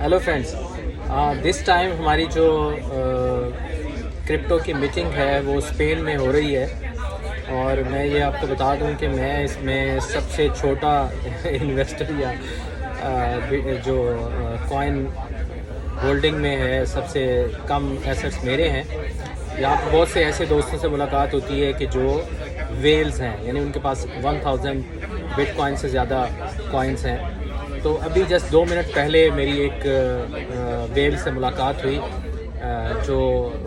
Hello friends, this time हमारी जो crypto की मीटिंग है वो स्पेन में हो रही है और मैं ये आपको बता दूं कि मैं इसमें सबसे छोटा इन्वेस्टर या जो कॉइन होल्डिंग में है, सबसे कम एसेट्स मेरे हैं। यहाँ पर बहुत से ऐसे दोस्तों से मुलाकात होती है कि जो वेल्स हैं, यानी उनके पास 1000 बिटकॉइन से ज़्यादा कॉइन्स हैं। तो अभी जस्ट 2 मिनट पहले मेरी एक वेल से मुलाकात हुई, जो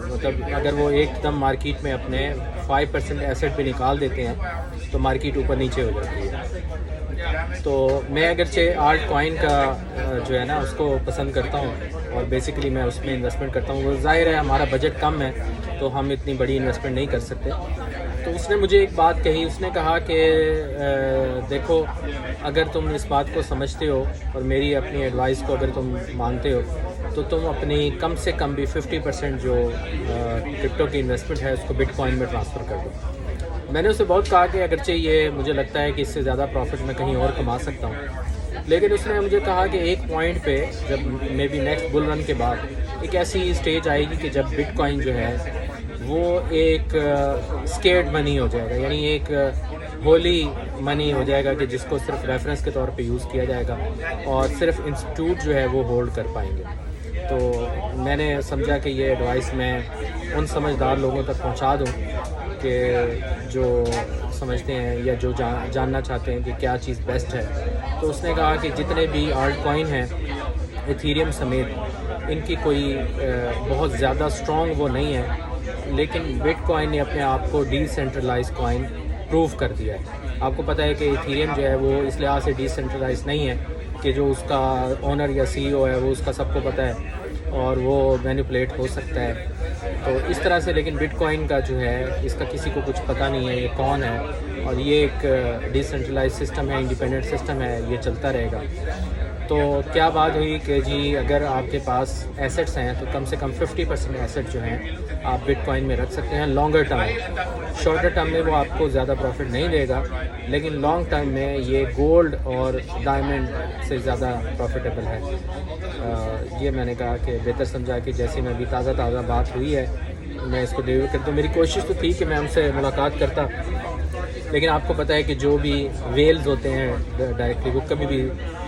मतलब अगर वो एकदम मार्केट में अपने 5% एसेट भी निकाल देते हैं तो मार्केट ऊपर नीचे हो जाती है। तो मैं अगरचे आर्ट कॉइन का जो है ना उसको पसंद करता हूँ और बेसिकली मैं उसमें इन्वेस्टमेंट करता हूँ। वो ज़ाहिर है हमारा बजट कम है तो हम इतनी बड़ी इन्वेस्टमेंट नहीं कर सकते। तो उसने मुझे एक बात कही, उसने कहा कि देखो, अगर तुम इस बात को समझते हो और मेरी अपनी एडवाइस को अगर तुम मानते हो तो तुम अपनी कम से कम भी 50% जो क्रिप्टो की इन्वेस्टमेंट है उसको बिटकॉइन में ट्रांसफ़र कर दो। मैंने उससे बहुत कहा कि अगरचे ये मुझे लगता है कि इससे ज़्यादा प्रॉफिट मैं कहीं और कमा सकता हूँ, लेकिन उसने मुझे कहा कि एक पॉइंट पे जब may be next bull run के बाद एक ऐसी स्टेज आएगी कि जब बिटकॉइन जो है वो एक स्केर्ड मनी हो जाएगा, यानी एक होली मनी हो जाएगा कि जिसको सिर्फ रेफरेंस के तौर पे यूज़ किया जाएगा और सिर्फ इंस्टीट्यूट जो है वो होल्ड कर पाएंगे। तो मैंने समझा कि ये एडवाइस मैं उन समझदार लोगों तक पहुंचा दूं कि जो समझते हैं या जो जानना चाहते हैं कि क्या चीज़ बेस्ट है। तो उसने कहा कि जितने भी आल्ट कॉइन हैं, इथीरियम समेत, इनकी कोई बहुत ज़्यादा स्ट्रॉन्ग वो नहीं है, लेकिन बिटकॉइन ने अपने आप को डिसेंट्रलाइज कॉइन प्रूव कर दिया है। आपको पता है कि इथीरियम जो है वो इस लिहाज से डिसेंट्रलाइज नहीं है कि जो उसका ओनर या सीईओ है वो उसका सबको पता है और वो मैनिपुलेट हो सकता है। तो इस तरह से लेकिन बिटकॉइन का जो है इसका किसी को कुछ पता नहीं है ये कौन है, और ये एक डिसेंट्रलाइज सिस्टम है, इंडिपेंडेंट सिस्टम है, ये चलता रहेगा। तो क्या बात हुई कि जी अगर आपके पास एसेट्स हैं तो कम से कम 50% एसेट जो हैं आप बिटकॉइन में रख सकते हैं लॉन्गर टर्म में। शॉर्टर टर्म में वो आपको ज़्यादा प्रॉफिट नहीं देगा, लेकिन लॉन्ग टर्म में ये गोल्ड और डायमंड से ज़्यादा प्रॉफिटेबल है। ये मैंने कहा कि बेहतर समझा कि जैसे मैं अभी ताज़ा बात हुई है मैं इसको डिलीवर करता हूँ। मेरी कोशिश तो थी कि मैं उनसे मुलाकात करता, लेकिन आपको पता है कि जो भी वेल्स होते हैं डायरेक्टली वो कभी भी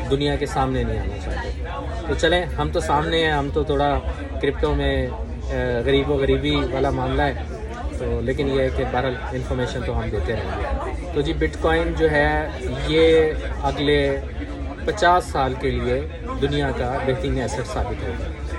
दुनिया के सामने नहीं आना चाहते। तो चलें, हम तो सामने हैं, हम तो थोड़ा क्रिप्टो में गरीबी वाला मामला है, तो लेकिन ये है कि बहरहाल इन्फॉर्मेशन तो हम देते रहेंगे। तो जी बिटकॉइन जो है ये अगले 50 साल के लिए दुनिया का बेहतरीन एसेट साबित होगा।